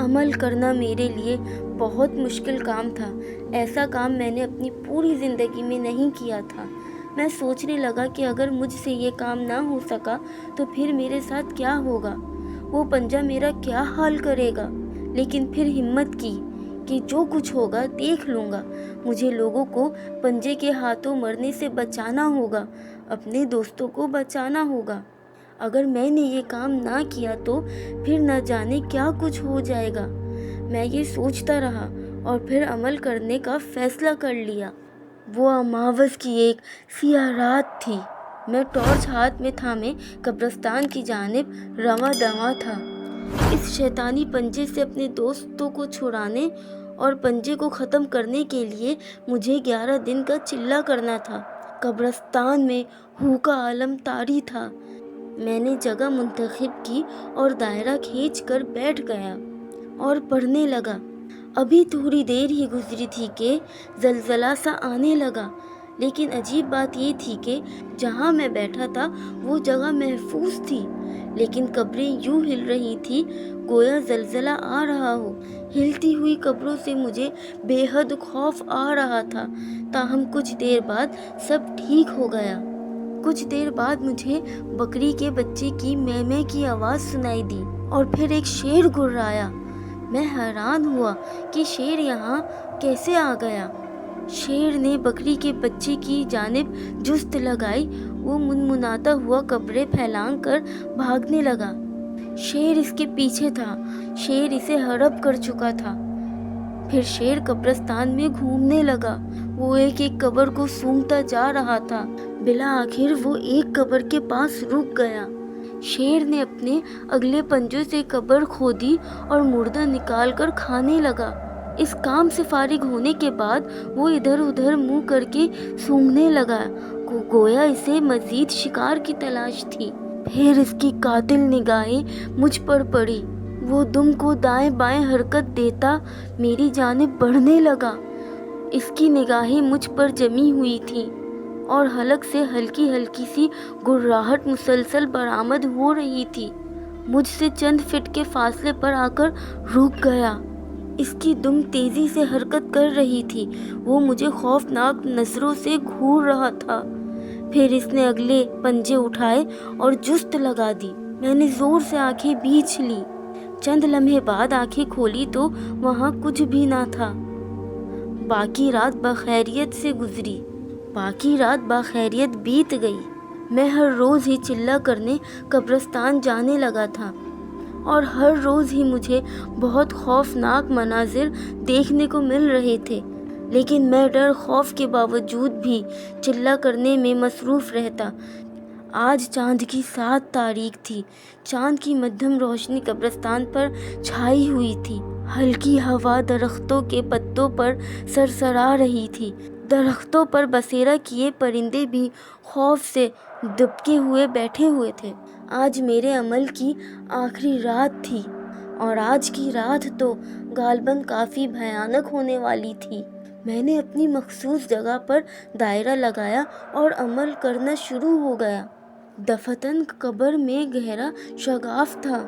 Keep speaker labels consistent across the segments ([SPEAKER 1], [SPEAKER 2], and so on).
[SPEAKER 1] عمل کرنا میرے لیے بہت مشکل کام تھا۔ ایسا کام میں نے اپنی پوری زندگی میں نہیں کیا تھا۔ میں سوچنے لگا کہ اگر مجھ سے یہ کام نہ ہو سکا تو پھر میرے ساتھ کیا ہوگا، وہ پنجہ میرا کیا حال کرے گا۔ لیکن پھر ہمت کی کہ جو کچھ ہوگا دیکھ لوں گا۔ مجھے لوگوں کو پنجے کے ہاتھوں مرنے سے بچانا ہوگا، اپنے دوستوں کو بچانا ہوگا۔ اگر میں نے یہ کام نہ کیا تو پھر نہ جانے کیا کچھ ہو جائے گا۔ میں یہ سوچتا رہا اور پھر عمل کرنے کا فیصلہ کر لیا۔ وہ اماوس کی ایک سیاہ رات تھی۔ میں ٹارچ ہاتھ میں تھامے قبرستان کی جانب رواں دواں تھا، اس شیطانی پنجے سے اپنے دوستوں کو چھڑانے اور پنجے کو ختم کرنے کے لیے مجھے 11 دن کا چلہ کرنا تھا۔ قبرستان میں ہو کا عالم طاری تھا۔ میں نے جگہ منتخب کی اور دائرہ کھینچ کر بیٹھ گیا اور پڑھنے لگا۔ ابھی تھوڑی دیر ہی گزری تھی کہ زلزلہ سا آنے لگا، لیکن عجیب بات یہ تھی کہ جہاں میں بیٹھا تھا وہ جگہ محفوظ تھی، لیکن قبریں یوں ہل رہی تھی گویا زلزلہ آ رہا ہو۔ ہلتی ہوئی قبروں سے مجھے بے حد خوف آ رہا تھا، تاہم کچھ دیر بعد سب ٹھیک ہو گیا۔ کچھ دیر بعد مجھے بکری کے بچے کی میں میں کی آواز سنائی دی اور پھر ایک شیر گررایا۔ میں حیران ہوا کہ شیر یہاں کیسے آ گیا۔ شیر نے بکری کے بچے کی جانب جست لگائی، وہ منمناتا ہوا قبریں پھیلان کر بھاگنے لگا۔ شیر اس کے پیچھے تھا، شیر اسے ہڑپ کر چکا تھا۔ پھر شیر قبرستان میں گھومنے لگا، وہ ایک ایک قبر کو سونگھتا جا رہا تھا۔ بالآخر وہ ایک قبر کے پاس رک گیا۔ شیر نے اپنے اگلے پنجوں سے قبر کھودی اور مردہ نکال کر کھانے لگا۔ اس کام سے فارغ ہونے کے بعد وہ ادھر ادھر منہ کر کے سونگھنے لگا، گویا اسے مزید شکار کی تلاش تھی۔ پھر اس کی قاتل نگاہیں مجھ پر پڑی، وہ دم کو دائیں بائیں حرکت دیتا میری جانب بڑھنے لگا۔ اس کی نگاہیں مجھ پر جمی ہوئی تھیں اور حلق سے ہلکی ہلکی سی گرراہٹ مسلسل برآمد ہو رہی تھی۔ مجھ سے چند فٹ کے فاصلے پر آ کر رک گیا۔ اس کی دم تیزی سے حرکت کر رہی تھی، وہ مجھے خوفناک نظروں سے گھور رہا تھا۔ پھر اس نے اگلے پنجے اٹھائے اور جست لگا دی۔ میں نے زور سے آنکھیں بیچ لی۔ چند لمحے بعد آنکھیں کھولی تو وہاں کچھ بھی نہ تھا۔ باقی رات بخیریت سے گزری، باقی رات بخیریت بیت گئی۔ میں ہر روز ہی چلہ کرنے قبرستان جانے لگا تھا اور ہر روز ہی مجھے بہت خوفناک مناظر دیکھنے کو مل رہے تھے، لیکن میں ڈر خوف کے باوجود بھی چلہ کرنے میں مصروف رہتا۔ آج چاند کی 7 تاریخ تھی۔ چاند کی مدھم روشنی قبرستان پر چھائی ہوئی تھی۔ ہلکی ہوا درختوں کے پتوں پر سرسرا رہی تھی۔ درختوں پر بسیرا کیے پرندے بھی خوف سے دبکے ہوئے بیٹھے ہوئے تھے۔ آج میرے عمل کی آخری رات تھی اور آج کی رات تو غالباً کافی بھیانک ہونے والی تھی۔ میں نے اپنی مخصوص جگہ پر دائرہ لگایا اور عمل کرنا شروع ہو گیا۔ دفن قبر میں گہرا شگاف تھا،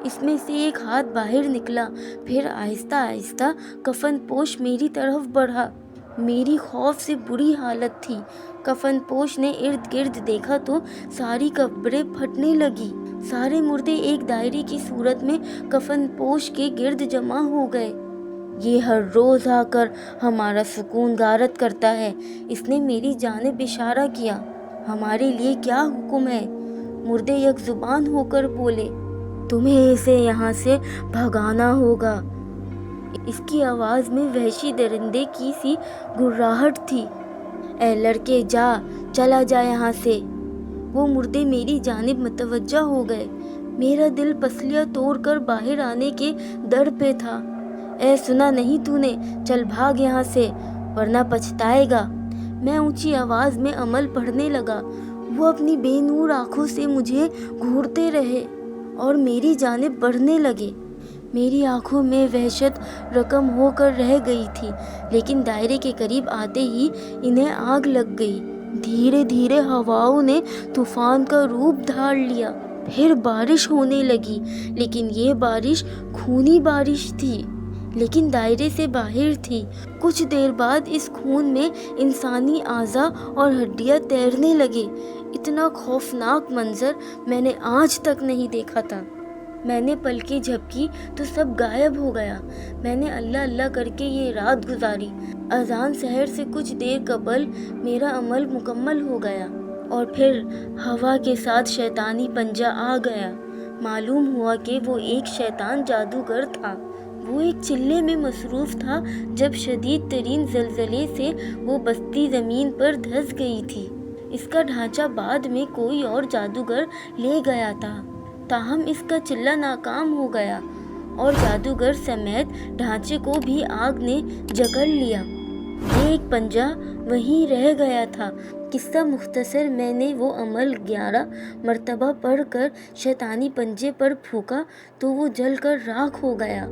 [SPEAKER 1] اس میں سے ایک ہاتھ باہر نکلا، پھر آہستہ آہستہ کفن پوش میری طرف بڑھا۔ میری خوف سے بری حالت تھی۔ کفن پوش نے ارد گرد دیکھا تو ساری قبریں پھٹنے لگی۔ سارے مردے ایک دائرے کی صورت میں کفن پوش کے گرد جمع ہو گئے۔ یہ ہر روز آ کر ہمارا سکون غارت کرتا ہے، اس نے میری جانب اشارہ کیا۔ ہمارے لیے کیا حکم ہے؟ مردے یک زبان ہو کر بولے۔ تمہیں اسے یہاں سے بھگانا ہوگا۔ اس کی آواز میں وحشی درندے کی سی گرراہٹ تھی۔ اے لڑکے جا، چلا جا یہاں سے۔ وہ مردے میری جانب متوجہ ہو گئے۔ میرا دل پسلیاں توڑ کر باہر آنے کے در پہ تھا۔ اے سنا نہیں تو نے؟ چل بھاگ یہاں سے ورنہ پچھتائے گا۔ میں اونچی آواز میں عمل پڑھنے لگا۔ وہ اپنی بے نور آنکھوں سے مجھے گھورتے رہے اور میری جانب بڑھنے لگے۔ میری آنکھوں میں وحشت رقم ہو کر رہ گئی تھی، لیکن دائرے کے قریب آتے ہی انہیں آگ لگ گئی۔ دھیرے دھیرے ہواؤں نے طوفان کا روپ دھار لیا۔ پھر بارش ہونے لگی، لیکن یہ بارش خونی بارش تھی، لیکن دائرے سے باہر تھی۔ کچھ دیر بعد اس خون میں انسانی اعضاء اور ہڈیاں تیرنے لگے۔ اتنا خوفناک منظر میں نے آج تک نہیں دیکھا تھا۔ میں نے پلکیں جھپکی تو سب غائب ہو گیا۔ میں نے اللہ اللہ کر کے یہ رات گزاری۔ اذان سحر سے کچھ دیر قبل میرا عمل مکمل ہو گیا، اور پھر ہوا کے ساتھ شیطانی پنجہ آ گیا۔ معلوم ہوا کہ وہ ایک شیطان جادوگر تھا۔ وہ ایک چلے میں مصروف تھا جب شدید ترین زلزلے سے وہ بستی زمین پر دھس گئی تھی۔ اس کا ڈھانچہ بعد میں کوئی اور جادوگر لے گیا تھا، تاہم اس کا چلہ ناکام ہو گیا اور جادوگر سمیت ڈھانچے کو بھی آگ نے جکڑ لیا۔ یہ ایک پنجہ وہیں رہ گیا تھا۔ قصہ مختصر، میں نے وہ عمل 11 مرتبہ پڑھ کر شیطانی پنجے پر پھونکا تو وہ جل کر راکھ ہو گیا۔